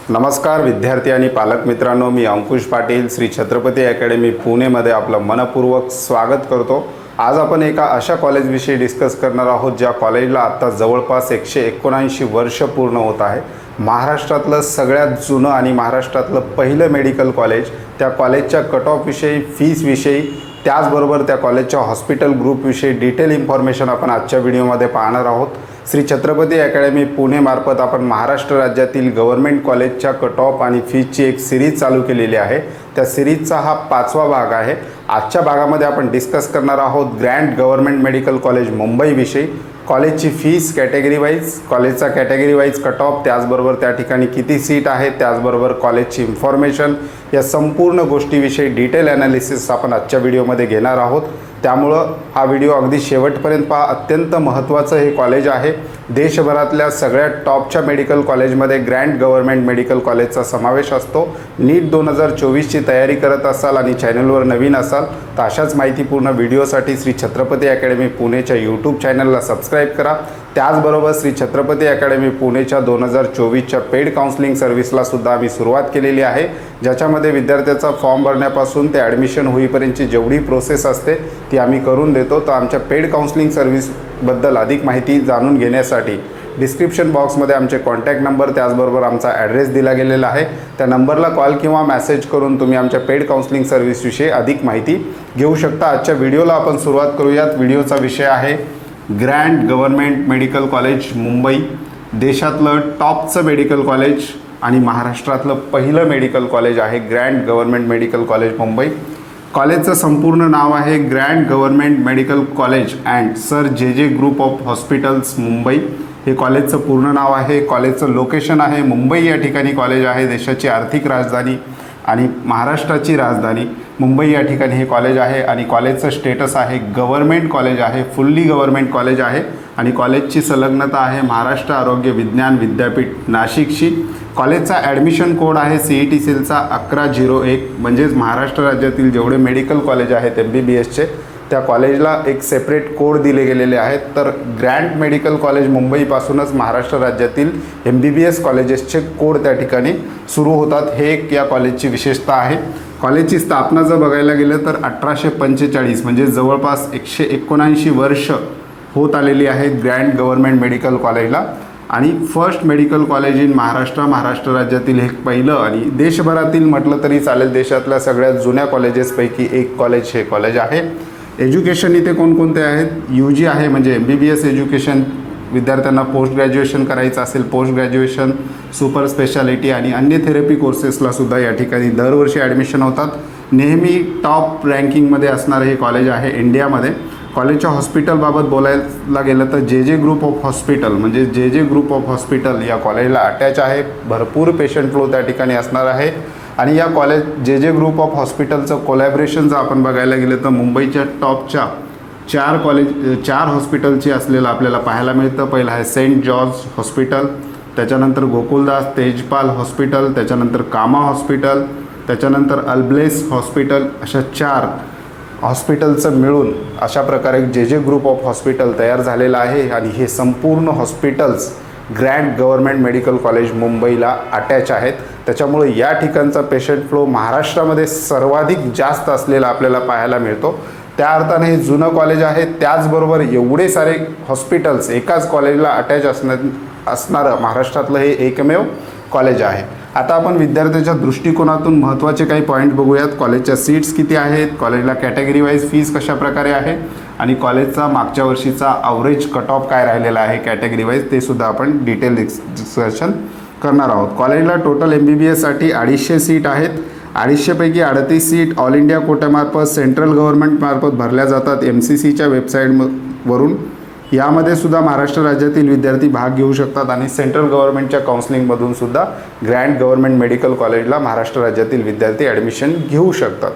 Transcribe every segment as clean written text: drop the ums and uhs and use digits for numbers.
नमस्कार विद्यार्थी आणि पालक मित्रांनो, मी अंकुश पाटील श्री छत्रपती अकॅडमी पुणेमध्ये आपलं मनपूर्वक स्वागत करतो। आज आपण एका अशा कॉलेजविषयी डिस्कस करणार आहोत ज्या कॉलेजला आता जवळपास 179 वर्ष पूर्ण होत आहे। महाराष्ट्रातलं सगळ्यात जुनं आणि महाराष्ट्रातलं पहिलं मेडिकल कॉलेज। त्या कॉलेजच्या कट ऑफ विषयी, फीस विषयी, त्याचबरोबर त्या कॉलेजच्या हॉस्पिटल ग्रुप विषयी डिटेल इन्फॉर्मेशन आपण आजच्या व्हिडिओमध्ये पाहणार आहोत। श्री छत्रपती अकॅडमी पुणे मार्फत आपण महाराष्ट्र राज्यातील गव्हर्नमेंट कॉलेजच्या कट ऑफ आणि फीसची एक सिरीज चालू केलेली आहे। त्या सिरीजचा हा 5वा भाग आहे। आजच्या भागामध्ये आपण डिस्कस करणार आहोत grand government medical college Mumbai विषयी, कॉलेजची फीस कॅटेगरी वाईज, कॉलेजचा कॅटेगरी वाईज कट ऑफ, त्याचबरोबर त्या ठिकाणी किती सीट आहेत, त्याचबरोबर कॉलेजची इन्फॉर्मेशन, या संपूर्ण गोष्टीविषयी डिटेल ॲनालिसिस आपण आजच्या व्हिडिओमध्ये घेणार आहोत। त्यामुळं हा व्हिडिओ अगदी शेवटपर्यंत पहा। अत्यंत महत्त्वाचं हे कॉलेज आहे। देशभरातल्या सगळ्यात टॉपच्या मेडिकल कॉलेजमध्ये ग्रँड गव्हर्नमेंट मेडिकल कॉलेजचा समावेश असतो। नीट 2024ची तयारी करत असाल आणि चॅनलवर नवीन असाल तर अशाच माहितीपूर्ण व्हिडिओसाठी श्री छत्रपती अकॅडमी पुणेच्या यूट्यूब चॅनलला सबस्क्राईब करा। त्याचबरोबर श्री छत्रपती अकॅडमी पुणेच्या 2024च्या पेड काउन्सिलिंग सर्व्हिसला सुद्धा आम्ही सुरुवात केलेली आहे, ज्याच्यामध्ये विद्यार्थ्याचा फॉर्म भरण्यापासून ते ॲडमिशन होईपर्यंतची जेवढी प्रोसेस असते ती आम्ही करून देतो। तर आमच्या पेड काउन्सिलिंग सर्व्हिसबद्दल अधिक माहिती जाणून घेण्यासाठी डिस्क्रिप्शन बॉक्समध्ये आमचे कॉन्टॅक्ट नंबर, त्याचबरोबर आमचा ॲड्रेस दिला गेलेला आहे। त्या नंबरला कॉल किंवा मेसेज करून तुम्ही आमच्या पेड काउन्सिलिंग सर्व्हिसविषयी अधिक माहिती घेऊ शकता। आजच्या व्हिडिओला आपण सुरुवात करूयात। व्हिडिओचा विषय आहे grand government medical college Mumbai, देशातलं टॉपचं मेडिकल कॉलेज आणि महाराष्ट्रातलं पहिलं मेडिकल कॉलेज आहे grand government medical college Mumbai. कॉलेजचं संपूर्ण नाव आहे grand government medical college and sir जे ग्रुप ऑफ हॉस्पिटल्स मुंबई, हे कॉलेजचं पूर्ण नाव आहे। कॉलेजचं लोकेशन आहे मुंबई या ठिकाणी कॉलेज आहे। देशाची आर्थिक राजधानी आणि महाराष्ट्राची राजधानी मुंबई या ठिकाणी हे कॉलेज आहे आणि कॉलेजचं स्टेटस आहे गव्हर्नमेंट कॉलेज आहे, फुल्ली गव्हर्नमेंट कॉलेज आहे आणि कॉलेजची संलग्नता आहे महाराष्ट्र आरोग्य विज्ञान विद्यापीठ नाशिकशी। कॉलेजचा ॲडमिशन कोड आहे CET सेलचा 1101, म्हणजेच महाराष्ट्र राज्यातील जेवढे मेडिकल कॉलेज आहेत MBBSचे त्या कॉलेजला एक सेपरेट कोड दिले गेलेले आहेत। तर ग्रँड मेडिकल कॉलेज मुंबईपासूनच महाराष्ट्र राज्यातील MBBS कॉलेजेसचे कोड त्या ठिकाणी सुरू होतात। हे एक या कॉलेजची विशेषता आहे। कॉलेजची स्थापना जर बघायला गेलं तर 1845, म्हणजे जवळपास 179 वर्ष होत आलेली आहेत ग्रँड गव्हर्नमेंट मेडिकल कॉलेजला आणि first medical college in Maharashtra राज्यातील हे पहिलं आणि देशभरातील म्हटलं तरी चालेल देशातल्या सगळ्यात जुन्या कॉलेजेसपैकी एक कॉलेज हे कॉलेज आहे। एज्युकेशन इथे कोणकोणते आहेत? UG आहे, म्हणजे MBBS एज्युकेशन, विद्यार्थ्यांना पोस्ट ग्रॅज्युएशन करायचं असेल पोस्ट ग्रॅज्युएशन, सुपर स्पेशालिटी आणि अन्य थेरपी कोर्सेसला सुद्धा या ठिकाणी दरवर्षी ॲडमिशन होतात। नेहमी टॉप रँकिंगमध्ये असणारे हे कॉलेज आहे इंडियामध्ये। कॉलेजच्या हॉस्पिटलबाबत बोलायला गेलं तर जे ग्रुप ऑफ हॉस्पिटल, म्हणजे जे ग्रुप ऑफ हॉस्पिटल या कॉलेजला अटॅच आहे। भरपूर पेशंट फ्लो त्या ठिकाणी असणार आहे आणि या कॉलेज जे ग्रुप ऑफ हॉस्पिटलचं कोलॅबरेशन जर आपण बघायला गेलं तर मुंबईच्या टॉपच्या 4 हॉस्पिटलची असलेलं आपल्याला पाहायला मिळतं। पहिलं आहे सेंट जॉर्ज हॉस्पिटल, त्याच्यानंतर गोकुलदास तेजपाल हॉस्पिटल, त्याच्यानंतर कामा हॉस्पिटल, त्याच्यानंतर अल्ब्लेस हॉस्पिटल, अशा 4 हॉस्पिटलचं मिळून अशा प्रकारे जे ग्रुप ऑफ हॉस्पिटल तयार झालेलं आहे आणि हे संपूर्ण hospitals grand government medical college मुंबईला अटॅच आहेत। त्याच्यामुळे या ठिकाणचा पेशंट फ्लो महाराष्ट्रामध्ये सर्वाधिक जास्त असलेला आपल्याला पाहायला मिळतो। त्या अर्थाने हे जुनं कॉलेज आहे, त्याचबरोबर एवढे सारे हॉस्पिटल्स एकाच कॉलेजला अटॅच असणारं महाराष्ट्रातलं हे एकमेव कॉलेज आहे। आता आपण विद्यार्थ्याच्या दृष्टिकोनातून महत्त्वाचे काही पॉईंट बघूयात। कॉलेजच्या सीट्स किती आहेत, कॉलेजला कॅटेगरी वाईज फीस कशा प्रकारे आहे आणि कॉलेजचा मागच्या वर्षीचा ॲव्हरेज कट ऑफ काय राहिलेला आहे कॅटेगरी वाईज, ते सुद्धा आपण डिटेल डिस्कशन करणार आहोत। कॉलेजला टोटल MBBSसाठी 250 सीट आहेत। 250 पैकी 38 सीट ऑल इंडिया कोट्यामार्फत सेंट्रल गव्हर्नमेंटमार्फत भरल्या जातात MCCच्या वेबसाईटवरून। यामध्ये सुद्धा महाराष्ट्र राज्यातील विद्यार्थी भाग घेऊ शकतात आणि सेंट्रल गव्हर्नमेंटच्या काउन्सिलिंगमधून सुद्धा ग्रँड गव्हर्नमेंट मेडिकल कॉलेजला महाराष्ट्र राज्यातील विद्यार्थी ॲडमिशन घेऊ शकतात।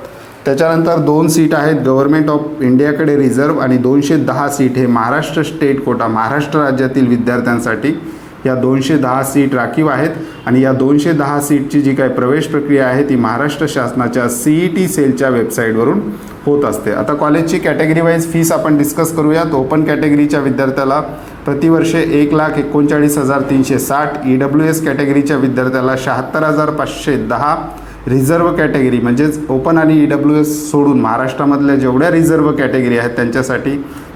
त्याच्यानंतर 2 सीट आहेत गव्हर्नमेंट ऑफ इंडियाकडे रिझर्व आणि 210 सीट हे महाराष्ट्र स्टेट कोटा, महाराष्ट्र राज्यातील विद्यार्थ्यांसाठी या 210 सीट राखीव आहेत आणि या 210 सीटची जी काही प्रवेश प्रक्रिया आहे ती महाराष्ट्र शासनाच्या CET सेलच्या वेबसाईटवरून होत असते। आता कॉलेजची कॅटेगरी वाईज फीस आपण डिस्कस करूयात। ओपन कॅटेगरीच्या विद्यार्थ्याला प्रतिवर्ष 1,39,360, EWS कॅटेगरीच्या विद्यार्थ्याला 76,510, रिझर्व्ह कॅटेगरी म्हणजेच ओपन आणि EWS सोडून महाराष्ट्रामधल्या जेवढ्या रिझर्व्ह कॅटेगरी आहेत त्यांच्यासाठी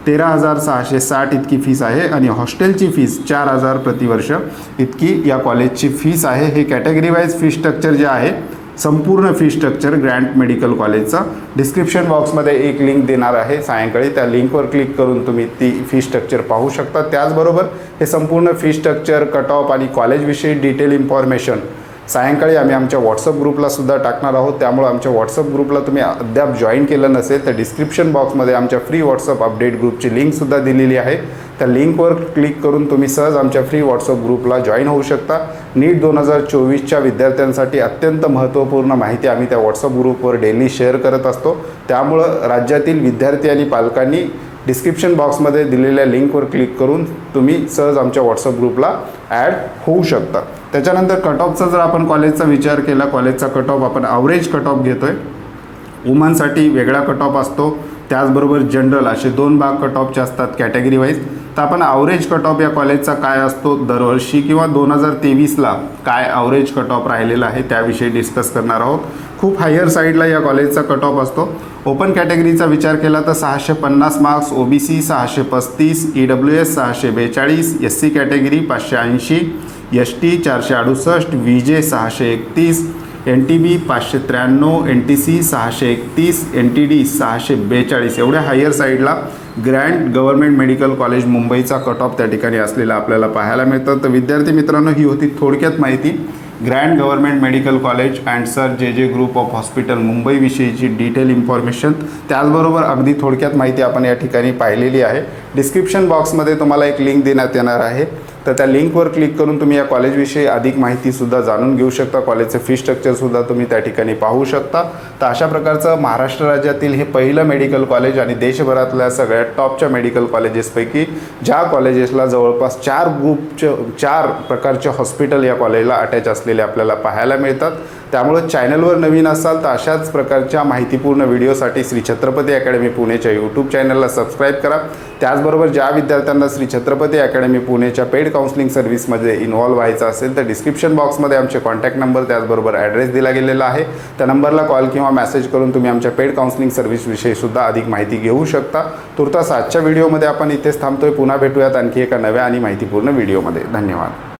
13,660 इतकी फीस आहे आणि हॉस्टेलची फीस 4,000 प्रतिवर्ष इतकी या कॉलेजची फीस आहे। हे कॅटेगरी वाईज फी स्ट्रक्चर जे आहे, संपूर्ण फी स्ट्रक्चर ग्रँट मेडिकल कॉलेजचा डिस्क्रिप्शन बॉक्समध्ये एक लिंक देणार आहे सायंकाळी, त्या लिंकवर क्लिक करून तुम्ही ती फी स्ट्रक्चर पाहू शकता। त्याचबरोबर हे संपूर्ण फी स्ट्रक्चर, कट ऑफ आणि कॉलेजविषयी डिटेल इन्फॉर्मेशन सायंकाळी आम्ही आमच्या व्हॉट्सअप ग्रुपला सुद्धा टाकणार आहोत। त्यामुळे आमच्या व्हॉट्सअप ग्रुपला तुम्ही अद्याप जॉईन केलं नसेल तर डिस्क्रिप्शन बॉक्समध्ये आमच्या फ्री व्हॉट्सअप अपडेट ग्रुपची लिंकसुद्धा दिलेली आहे। त्या लिंकवर क्लिक करून तुम्ही सहज आमच्या फ्री व्हॉट्सअप ग्रुपला जॉईन होऊ शकता। नीट 2024च्या विद्यार्थ्यांसाठी अत्यंत महत्त्वपूर्ण माहिती आम्ही त्या व्हॉट्सअप ग्रुपवर डेली शेअर करत असतो। त्यामुळं राज्यातील विद्यार्थी आणि पालकांनी डिस्क्रिप्शन बॉक्समध्ये दिलेल्या लिंकवर क्लिक करून तुम्ही सहज आमच्या व्हॉट्सअप ग्रुपला ॲड होऊ शकता। त्याच्यानंतर कट ऑफचा जर आपण कॉलेजचा विचार केला, कॉलेजचा कट ऑफ आपण ॲव्हरेज कट ऑफ घेतो आहे। वुमनसाठी वेगळा कट ऑफ असतो, त्याचबरोबर जनरल असे 2 भाग कट ऑफचे असतात कॅटेगरी वाईज। तर आपण ॲव्हरेज कट ऑफ या कॉलेजचा काय असतो दरवर्षी किंवा 2023ला काय ॲव्हरेज कट ऑफ राहिलेला आहे त्याविषयी डिस्कस करणार आहोत। खूप हायर साईडला या कॉलेजचा कट ऑफ असतो। ओपन कॅटेगरीचा विचार केला तर 650 marks, OBC 635, EWS 642, SC category 580, ST 468, VJ 631, NTB 593, NTC 631, NTD 642 एवढ्या हायर साईडला ग्रँट गव्हर्नमेंट मेडिकल कॉलेज मुंबईचा कट ऑफ त्या ठिकाणी असलेला आपल्याला पाहायला मिळतं। तर विद्यार्थी मित्रांनो, ही होती थोडक्यात माहिती Grant government medical college and sir JJ group of hospital मुंबईविषयीची डिटेल इन्फॉर्मेशन, त्याचबरोबर अगदी थोडक्यात माहिती आपण या ठिकाणी पाहिलेली आहे। डिस्क्रिप्शन बॉक्समध्ये तुम्हाला एक लिंक देण्यात येणार आहे, तर त्या लिंकवर क्लिक करून तुम्ही या कॉलेजविषयी अधिक माहितीसुद्धा जाणून घेऊ शकता। कॉलेजचं फी स्ट्रक्चरसुद्धा तुम्ही त्या ठिकाणी पाहू शकता। तर अशा प्रकारचं महाराष्ट्र राज्यातील हे पहिलं मेडिकल कॉलेज आणि देशभरातल्या सगळ्यात टॉपच्या मेडिकल कॉलेजेसपैकी ज्या कॉलेजेसला जवळपास 4 प्रकारचे हॉस्पिटल या कॉलेजला अटॅच असलेले आपल्याला पाहायला मिळतात। त्यामुळे चॅनलवर नवीन असाल तर अशाच प्रकारच्या माहितीपूर्ण व्हिडिओसाठी श्री छत्रपती अकॅडमी पुणेच्या यूट्यूब चॅनलला सबस्क्राईब करा। त्याचबरोबर ज्या विद्यार्थ्यांना श्री छत्रपती अकॅडमी पुणेच्या पेड काउन्सिलिंग सर्व्हिसमध्ये इन्व्हॉल्व व्हायचं असेल तर डिस्क्रिप्शन बॉक्समध्ये आमचे कॉन्टॅक्ट नंबर त्याचबरोबर ॲड्रेस दिला गेलेला आहे। त्या नंबरला कॉल किंवा मेसेज करून तुम्ही आमच्या पेड काउन्सिलिंग सर्व्हिसविषयी सुद्धा अधिक माहिती घेऊ शकता। तुर्तास आजच्या व्हिडिओमध्ये आपण इथेच थांबतोय। पुन्हा भेटूयात आणखी एका नव्या आणि माहितीपूर्ण व्हिडिओमध्ये। धन्यवाद।